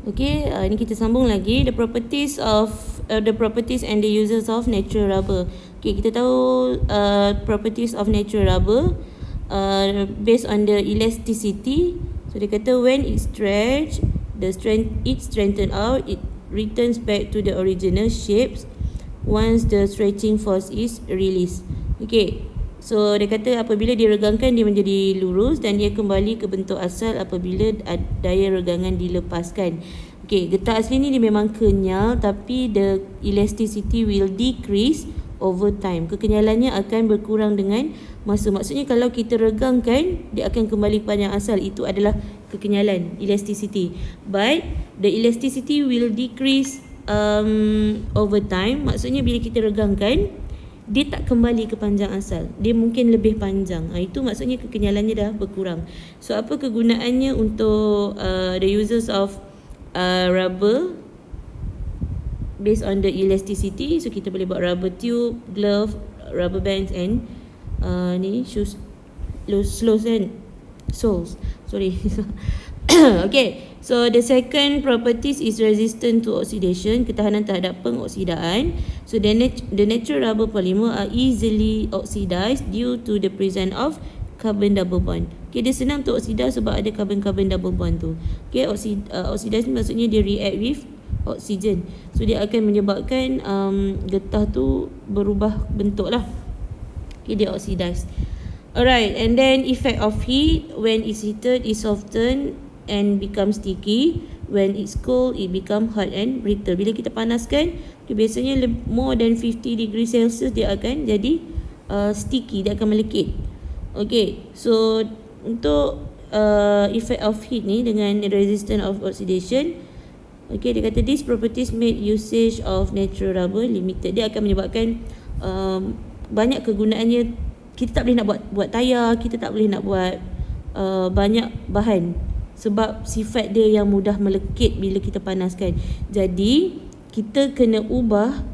Okay, ini kita sambung lagi the properties and the uses of natural rubber. Okay, kita tahu properties of natural rubber based on the elasticity. So dia kata when it stretch, it strengthen out, it returns back to the original shapes once the stretching force is released. Okay, so dia kata apabila diregangkan dia menjadi lurus dan dia kembali ke bentuk asal apabila daya regangan dilepaskan. Okay, getah asli ni dia memang kenyal tapi the elasticity will decrease over time. Kekenyalannya akan berkurang dengan masa. Maksudnya kalau kita regangkan dia akan kembali kepada yang asal. Itu adalah kekenyalan, elasticity. But the elasticity will decrease over time. Maksudnya bila kita regangkan dia tak kembali ke panjang asal. Dia mungkin lebih panjang. Itu maksudnya kekenyalannya dah berkurang. So apa kegunaannya untuk the uses of rubber based on the elasticity? So kita boleh buat rubber tube, glove, rubber bands and ni shoes, soles and soles. Sorry. Okay, so the second properties is resistant to oxidation, ketahanan terhadap pengoksidaan. So the natural rubber polymer are easily oxidized due to the presence of carbon double bond. Okay, dia senang untuk oxidize sebab ada carbon double bond tu. Okay, oxidize ni maksudnya dia react with oxygen. So dia akan menyebabkan getah tu berubah bentuk lah. Okay, dia oxidize. Alright, and then effect of heat, when it's heated it soften and become sticky. When it's cold it become hard and brittle. Bila kita panaskan, biasanya more than 50 degree Celsius dia akan jadi sticky, dia akan melekit. Okay, so untuk effect of heat ni dengan resistance of oxidation, okay, dia kata these properties make usage of natural rubber limited. Dia akan menyebabkan banyak kegunaannya. Kita tak boleh nak buat tayar, kita tak boleh nak buat banyak bahan sebab sifat dia yang mudah melekit bila kita panaskan. Jadi kita kena ubah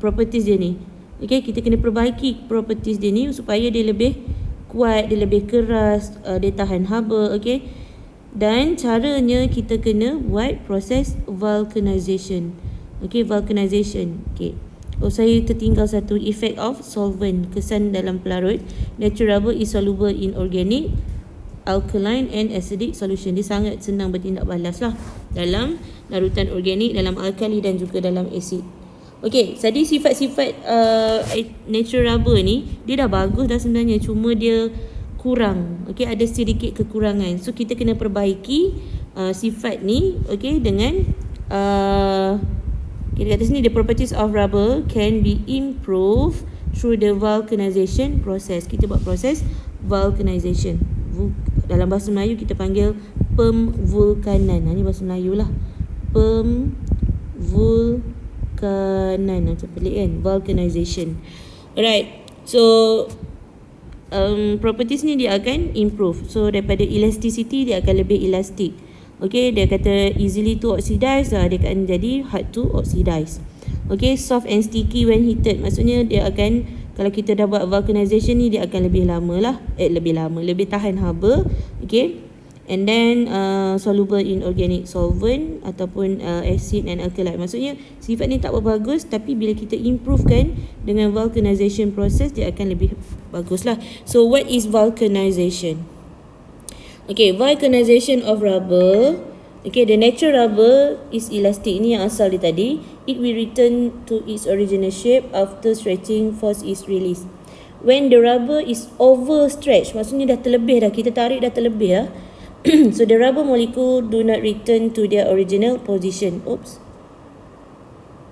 properties dia ni. Okay, kita kena perbaiki properties dia ni supaya dia lebih kuat, dia lebih keras, dia tahan haba. Okay, dan caranya kita kena buat proses vulcanization. Okay, vulcanization. Okay, saya tertinggal satu, effect of solvent, kesan dalam pelarut. Natural rubber is soluble in organic, alkaline and acidic solution. Dia sangat senang bertindak balas lah dalam larutan organik, dalam alkali dan juga dalam asid. Okay, tadi sifat-sifat natural rubber ni dia dah bagus dah sebenarnya, cuma dia kurang. Okay, ada sedikit kekurangan. So kita kena perbaiki sifat ni, okay, dengan kita kata sini the properties of rubber can be improved through the vulcanization process. Kita buat proses vulcanization. Dalam bahasa Melayu kita panggil pemvulkanan. Ini bahasa Melayu lah. Pemvulkanan. Macam pelik kan? Vulcanization. Alright. So properties ni dia akan improve. So daripada elasticity dia akan lebih elastic. Okay, dia kata easily to oxidize, dia akan jadi hard to oxidize. Okay, soft and sticky when heated. Maksudnya dia akan, kalau kita dah buat vulcanization ni dia akan lebih lama lah. Lebih tahan haba. Okay, and then soluble in organic solvent ataupun acid and alkali. Maksudnya sifat ni tak bagus, tapi bila kita improvekan dengan vulcanization process dia akan lebih bagus lah. So what is vulcanization? Okay, vulcanization of rubber. Okay, the natural rubber is elastic. Ini yang asal dia tadi. It will return to its original shape after stretching force is released. When the rubber is overstretched, maksudnya dah terlebih dah, kita tarik dah terlebih dah. So the rubber molecule do not return to their original position. Oops.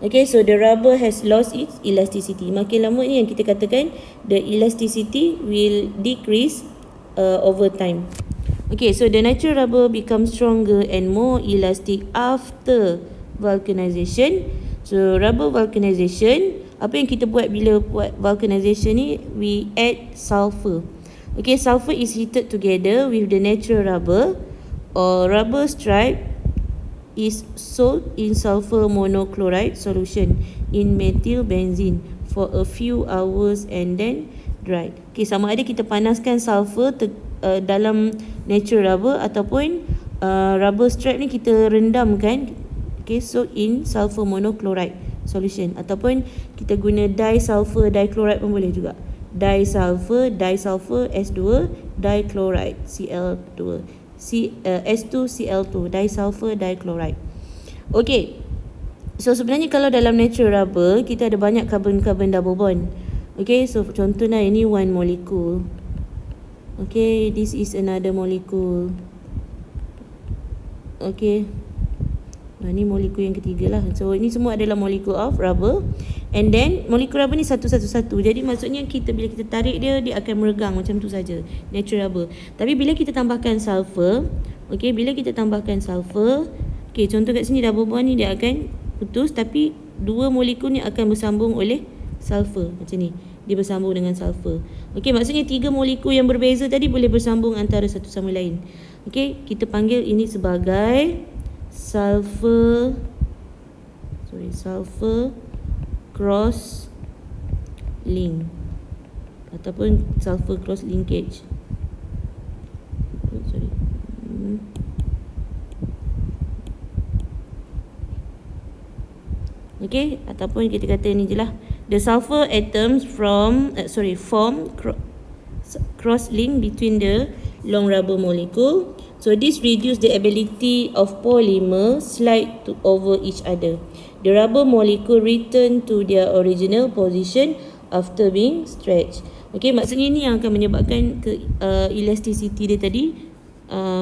Okay, so the rubber has lost its elasticity. Makin lama ni yang kita katakan the elasticity will decrease over time. Okay, so the natural rubber becomes stronger and more elastic after vulcanization. So rubber vulcanization, apa yang kita buat bila buat vulcanization ni, we add sulfur. Okay, sulfur is heated together with the natural rubber or rubber stripe is soaked in sulfur monochloride solution in methyl benzene for a few hours and then dried. Okay, sama ada kita panaskan sulfur dalam natural rubber ataupun rubber strap ni kita rendamkan, okay, soak in sulfur monochloride solution, ataupun kita guna disulfur dichloride pun boleh juga. Disulfur S2 dichloride Cl2 S2Cl2 disulfur dichloride. Okay, so sebenarnya kalau dalam natural rubber kita ada banyak carbon-carbon double bond. Okay, so contohnya ini one molecule. Okay, this is another molecule. Okay, ini molekul yang ketiga lah. So ini semua adalah molekul of rubber. And then molekul rubber ni satu-satu. Jadi maksudnya bila kita tarik dia akan meregang macam tu saja, natural rubber. Tapi bila kita tambahkan sulfur, okay, okay, contoh kat sini double bond ni dia akan putus, tapi dua molekul ni akan bersambung oleh sulfur macam ni. Dia bersambung dengan sulfur. Okay, maksudnya tiga molekul yang berbeza tadi boleh bersambung antara satu sama lain. Okay, kita panggil ini sebagai sulfur cross link ataupun sulfur cross linkage. Okay, ataupun kita kata ni je lah, the sulfur atoms form cross link between the long rubber molecule. So this reduce the ability of polymer slide over each other. The rubber molecule return to their original position after being stretched. Okay, maksudnya ini yang akan menyebabkan elasticity dia tadi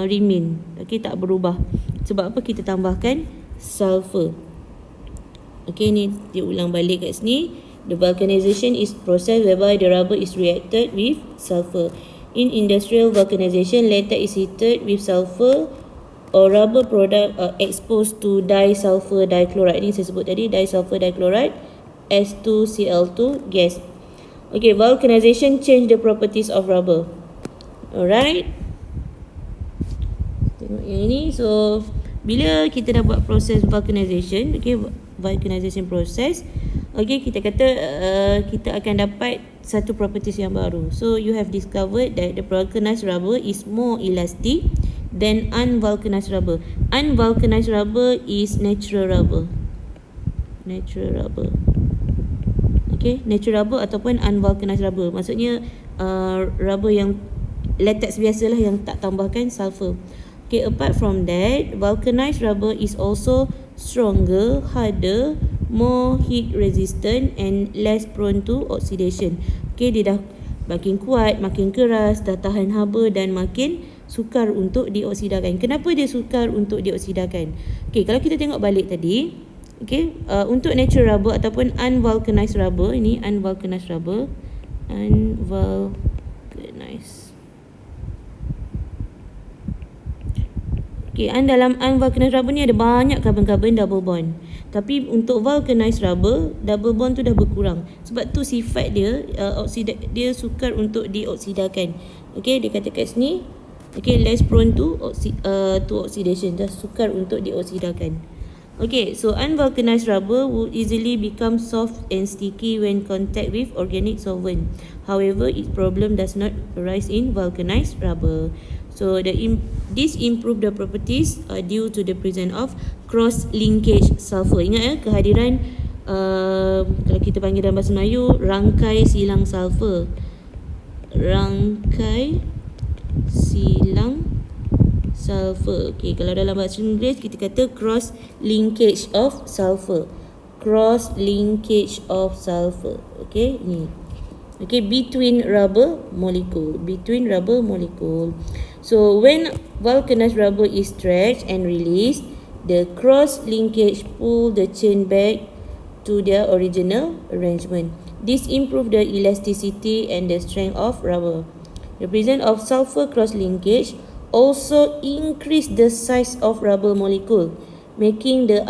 remain. Okay, tak berubah. Sebab apa? Kita tambahkan sulfur. Okay, ni dia ulang balik kat sini. The vulcanization is process whereby the rubber is reacted with sulfur. In industrial vulcanization, latex is heated with sulfur or rubber product exposed to disulfur dichloride. Ini saya sebut tadi, disulfur dichloride S2Cl2 gas. Okay, vulcanization change the properties of rubber. Alright. Tengok yang ini. So, bila kita dah buat proses vulcanization, okay, vulcanization process, okay, kita kata kita akan dapat satu properties yang baru. So you have discovered that the vulcanized rubber is more elastic than unvulcanized rubber. Unvulcanized rubber is natural rubber. Okay, natural rubber ataupun unvulcanized rubber. Maksudnya rubber yang latex biasalah yang tak tambahkan sulfur. Okay, apart from that, vulcanized rubber is also stronger, harder, more heat resistant and less prone to oxidation. Okay, dia dah makin kuat, makin keras, dah tahan haba dan makin sukar untuk dioksidakan. Kenapa dia sukar untuk dioksidakan? Okay, kalau kita tengok balik tadi, okay, untuk natural rubber ataupun unvulcanized rubber, ini unvulcanized rubber, okay, dalam unvulcanized rubber ni ada banyak carbon-carbon double bond. Tapi untuk vulcanized rubber, double bond tu dah berkurang. Sebab tu sifat dia dia sukar untuk dioksidakan. Okay, dia kata kat sini, okay, less prone to oxidation, dah sukar untuk dioksidakan. Okay, so unvulcanized rubber will easily become soft and sticky when contact with organic solvent. However, its problem does not arise in vulcanized rubber. So this improve the properties due to the presence of cross linkage sulfur. Ingat ya, kehadiran kalau kita panggil dalam bahasa Melayu, rangkai silang sulfur. Rangkai silang sulfur. Okay, kalau dalam bahasa Inggeris kita kata cross linkage of sulfur. Cross linkage of sulfur. Okay, ni. Okay, between rubber molecule. So when vulcanized rubber is stretched and released, the cross linkage pull the chain back to their original arrangement. This improve the elasticity and the strength of rubber. The presence of sulfur cross linkage also increase the size of rubber molecule, making the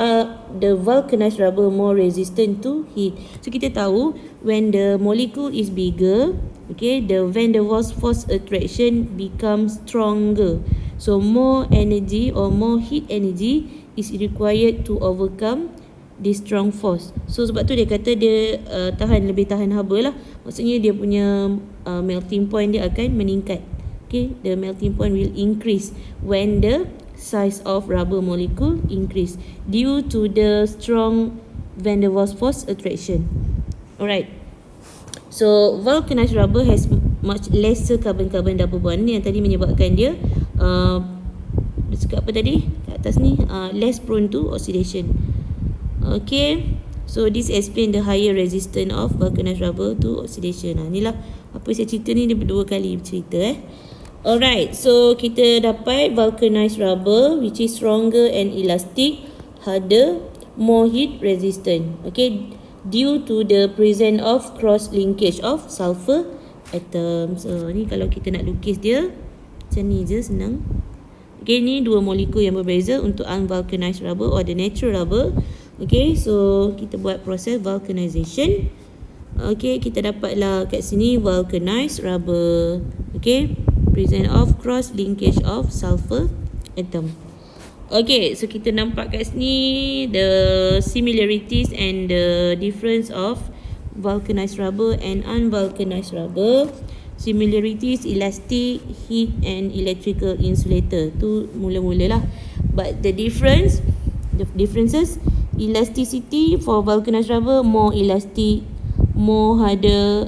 vulcanized rubber more resistant to heat. So kita tahu when the molecule is bigger, okay, the van der Waals force attraction becomes stronger. So more energy or more heat energy is required to overcome this strong force. So sebab tu dia kata dia lebih tahan haba lah. Maksudnya dia punya melting point dia akan meningkat. Okay, the melting point will increase when the size of rubber molecule increase due to the strong van der Waals force attraction. Alright. So vulcanized rubber has much lesser carbon-carbon double bond ni yang tadi menyebabkan dia dia cakap apa tadi kat atas ni, less prone to oxidation. Okay, so this explain the higher resistance of vulcanized rubber to oxidation. Inilah apa saya cerita ni, dia berdua kali cerita Alright, so kita dapat vulcanized rubber which is stronger and elastic, harder, more heat resistant. Okay, due to the presence of cross linkage of sulfur atoms. So ni kalau kita nak lukis dia macam ni je, senang. Okay, ni dua molekul yang berbeza untuk unvulcanized rubber or the natural rubber. Okay, so kita buat proses vulcanization. Okay, kita dapatlah kat sini vulcanized rubber. Okay, present of cross linkage of sulfur atom. Okay, so kita nampak kat sini the similarities and the difference of vulcanized rubber and unvulcanized rubber. Similarities, elastic, heat and electrical insulator. Tu mula-mula lah. But the differences, elasticity for vulcanized rubber more elastic, more harder,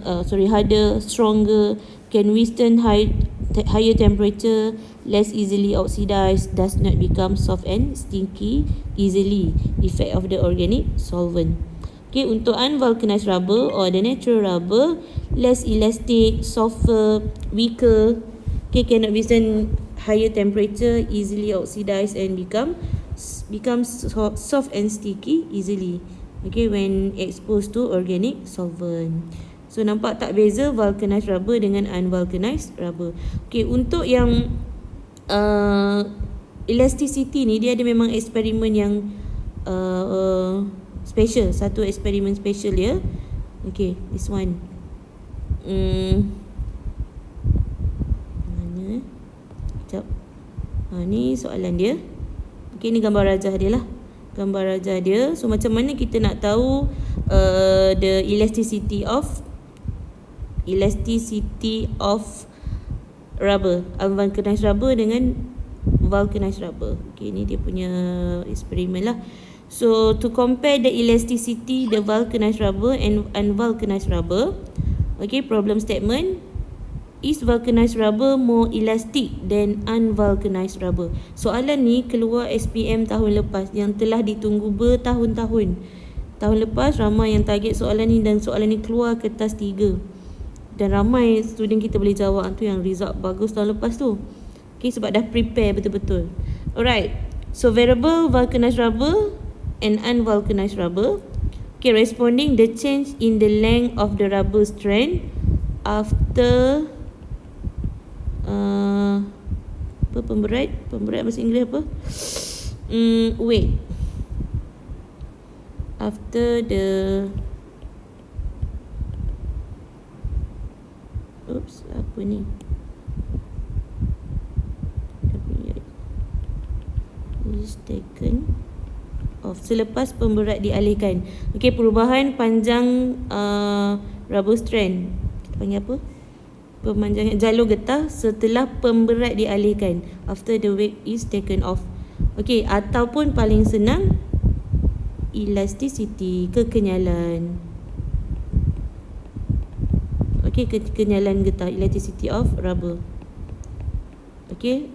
stronger, can withstand higher temperature, less easily oxidized, does not become soft and sticky easily. Effect of the organic solvent. Okay, untuk unvulcanized rubber or the natural rubber, less elastic, softer, weaker. Okay, cannot withstand higher temperature, easily oxidized and become soft and sticky easily. Okay, when exposed to organic solvent. So nampak tak beza vulcanized rubber dengan unvulcanized rubber. Okay, untuk yang elasticity ni dia ada memang eksperimen yang special, satu eksperimen special dia. Okay, this one. Mana? Sekejap. Ni soalan dia. Okay, ni gambar rajah dia lah. Gambar rajah dia. So macam mana kita nak tahu the elasticity of rubber, unvulcanized rubber dengan vulcanized rubber. Okay, ni dia punya eksperimen lah. So to compare the elasticity, the vulcanized rubber and unvulcanized rubber. Okay, problem statement. Is vulcanized rubber more elastic than unvulcanized rubber? Soalan ni keluar SPM tahun lepas yang telah ditunggu bertahun-tahun. Tahun lepas ramai yang target soalan ni dan soalan ni keluar kertas 3. Dan ramai student kita boleh jawab, tu yang result bagus tahun lepas tu. Okay, sebab dah prepare betul-betul. Alright, so variable vulcanized rubber and unvulcanized rubber. Okay, responding the change in the length of the rubber strand after pemberat bahasa Inggeris apa? Weight. After the apa ni? Is taken off. Selepas pemberat dialihkan. Okey, perubahan panjang rubber strand. Kita panggil apa? Pemanjangan jalur getah setelah pemberat dialihkan. After the weight is taken off. Okey, ataupun paling senang elasticity, kekenyalan. Okey, kekenyalan getah, elasticity of rubber. Okey,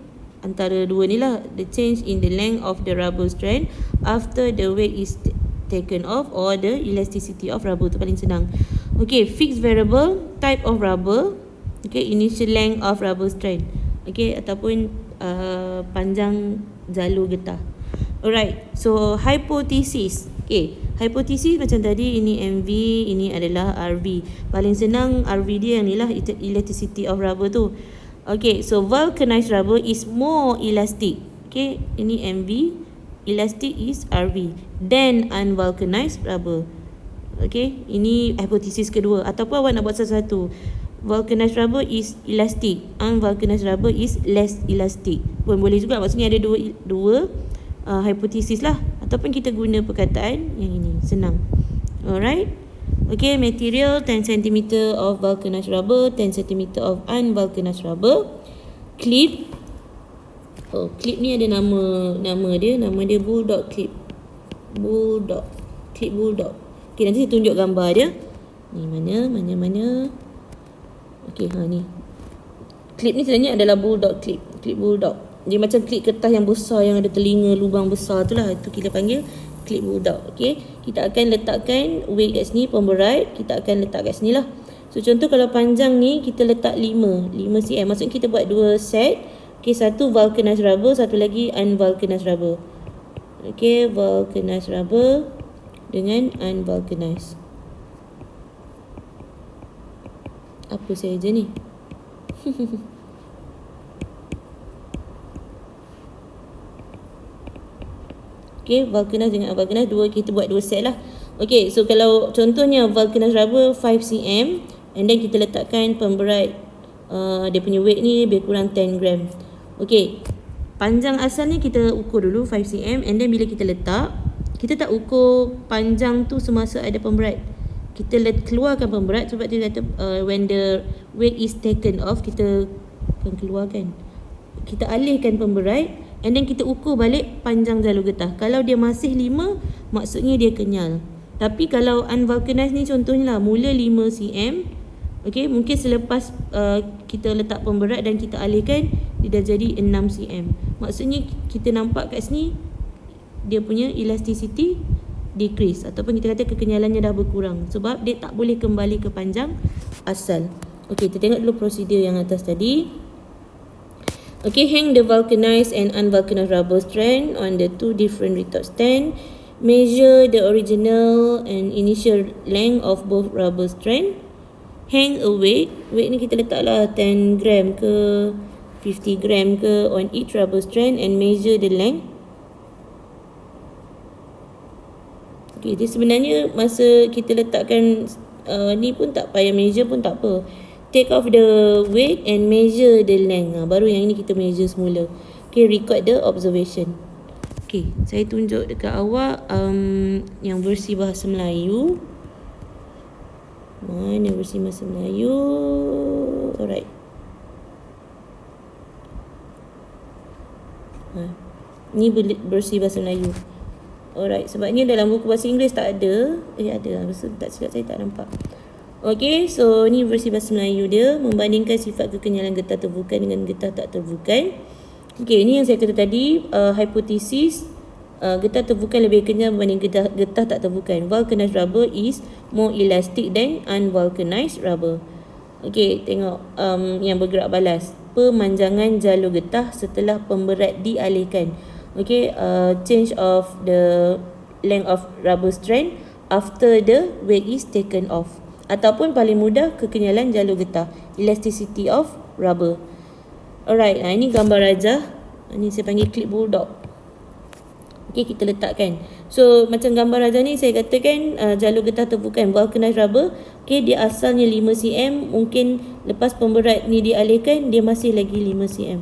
antara dua ni lah, the change in the length of the rubber strand after the weight is taken off, or the elasticity of rubber. Tu paling senang. Okay, fixed variable, type of rubber. Okay, initial length of rubber strand. Okay, ataupun panjang jalur getah. Alright, so hypothesis. Okay, hypothesis macam tadi, ini MV, ini adalah RV. Paling senang RV dia yang ni lah, elasticity of rubber tu. Okay, so vulcanized rubber is more elastic. Okay, ini MV, elastic is RV. Then unvulcanized rubber. Okay, ini hipotesis kedua. Ataupun awak nak buat satu-satu. Vulcanized rubber is elastic, unvulcanized rubber is less elastic. Pun boleh juga, maksudnya ada dua hipotesis lah. Ataupun kita guna perkataan yang ini, senang. Alright. Okay, material 10 cm of vulcanized rubber, 10 cm of unvulcanized rubber. Clip Oh, clip ni ada nama dia bulldog clip. Bulldog. Clip bulldog. Okey, nanti saya tunjuk gambar dia. Ni mana. Okey, ni. Clip ni sebenarnya adalah bulldog clip. Clip bulldog. Dia macam clip kertas yang besar yang ada telinga lubang besar tu lah. Itu kita panggil clip bulldog. Okey, kita akan letakkan weight kat sini, pemberat. Kita akan letak kat sini lah. So contoh kalau panjang ni kita letak 5 cm. Maksudnya kita buat 2 set. Okey, satu vulcanized rubber, satu lagi unvulcanized rubber. Okey, vulcanized rubber dengan unvulcanized. Apa saja ni? Okey, vulcanized dengan unvulcanized kita buat 2 set lah. Okey, so kalau contohnya vulcanized rubber 5 cm and then kita letakkan pemberat dia punya weight ni lebih kurang 10 gram. Okey, panjang asal ni kita ukur dulu 5 cm and then bila kita letak, kita tak ukur panjang tu semasa ada pemberat. Kita keluarkan pemberat sebab dia kata when the weight is taken off, kita akan keluarkan. Kita alihkan pemberat and then kita ukur balik panjang jalur getah. Kalau dia masih 5, maksudnya dia kenyal. Tapi kalau unvulcanized ni contohnya lah, mula 5 cm. Okey, mungkin selepas kita letak pemberat dan kita alihkan, dia dah jadi 6 cm. Maksudnya kita nampak kat sini dia punya elasticity decrease ataupun kita kata kekenyalannya dah berkurang sebab dia tak boleh kembali ke panjang asal. Okey, kita tengok dulu prosedur yang atas tadi. Okey, hang the vulcanized and unvulcanized rubber strand on the 2 different retort stand. Measure the original and initial length of both rubber strand. Hang a weight. Weight ni kita letaklah 10 gram ke 50 gram ke on each rubber strand and measure the length. Okay, jadi sebenarnya masa kita letakkan ni pun tak payah measure pun tak apa. Take off the weight and measure the length. Baru yang ini kita measure semula. Okay, record the observation. Okay, saya tunjuk dekat awak yang versi bahasa Melayu. Mana versi bahasa Melayu? Alright. Ni versi bahasa Melayu. Alright, sebabnya dalam buku bahasa Inggeris tak ada. Ada. Tak silap saya tak nampak. Okay, so ni versi bahasa Melayu dia. Membandingkan sifat kekenyalan getah terbuka dengan getah tak terbuka. Okay, ni yang saya kata tadi. Hipotesis getah terbuka lebih kenyal berbanding getah tak terbuka. Vulcanized rubber is more elastic than unvulcanized rubber. Okay, tengok yang bergerak balas. Pemanjangan jalur getah setelah pemberat dialihkan. Okay, change of the length of rubber strand after the weight is taken off. Ataupun paling mudah, kekenyalan jalur getah. Elasticity of rubber. Alright, ini gambar rajah. Ini saya panggil clip bulldog. Okay, kita letakkan. So, macam gambar rajah ni saya katakan jalur getah terbuka vulcanized rubber. Okay, dia asalnya 5 cm. Mungkin lepas pemberat ni dialihkan, dia masih lagi 5 cm.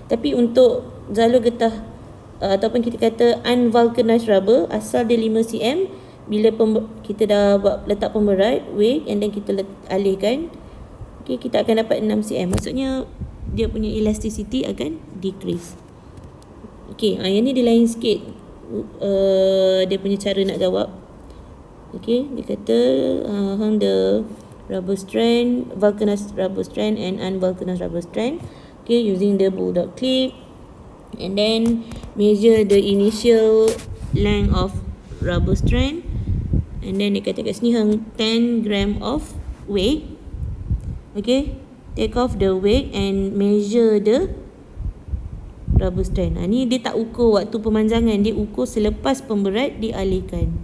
Tapi untuk jalur getah ataupun kita kata unvulcanized rubber, asal dia 5 cm. Bila kita dah letak pemberat, weight and then kita alihkan, okay, kita akan dapat 6 cm. Maksudnya dia punya elasticity akan decrease. Okay, yang ni dia lain sikit. Dia punya cara nak jawab. Okay, dia kata hang the rubber strand, vulcanized rubber strand and unvulcanized rubber strand. Okay, using the bulldog clip. And then measure the initial length of rubber strand. And then dia kata kat sini hang 10 gram of weight. Okay, take off the weight and measure the rubber strand. Ni dia tak ukur waktu pemanjangan, dia ukur selepas pemberat dialihkan.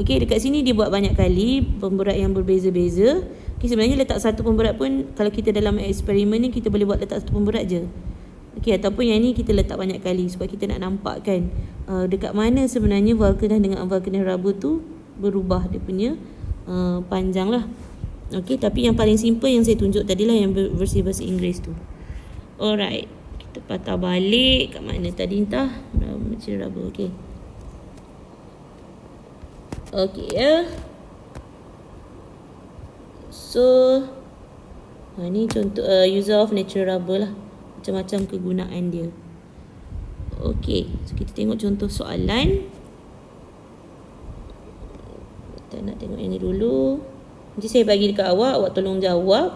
Okey, dekat sini dia buat banyak kali pemberat yang berbeza-beza. Okey, sebenarnya letak satu pemberat pun kalau kita dalam eksperimen ni kita boleh buat letak satu pemberat je. Okey, ataupun yang ni kita letak banyak kali sebab kita nak nampakkan dekat mana sebenarnya vulcanized dengan unvulcanized rubber tu berubah dia punya panjang lah. Okey, tapi yang paling simple yang saya tunjuk tadilah yang versi bahasa Inggeris tu. Alright. Kita patah balik kat mana tadi entah macam rubber. Okey. Okey ya. So ni contoh user of natural rubber lah. Macam-macam kegunaan dia. Okey, so kita tengok contoh soalan. Kita nak tengok yang ni dulu. Nanti saya bagi dekat awak tolong jawab.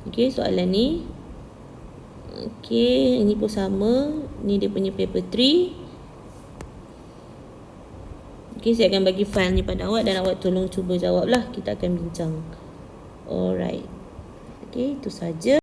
Okey, soalan ni. Okey, ini pun sama. Ni dia punya paper 3. Okey, saya akan bagi file ni pada awak dan awak tolong cuba jawab lah. Kita akan bincang. Alright. Okey, itu saja.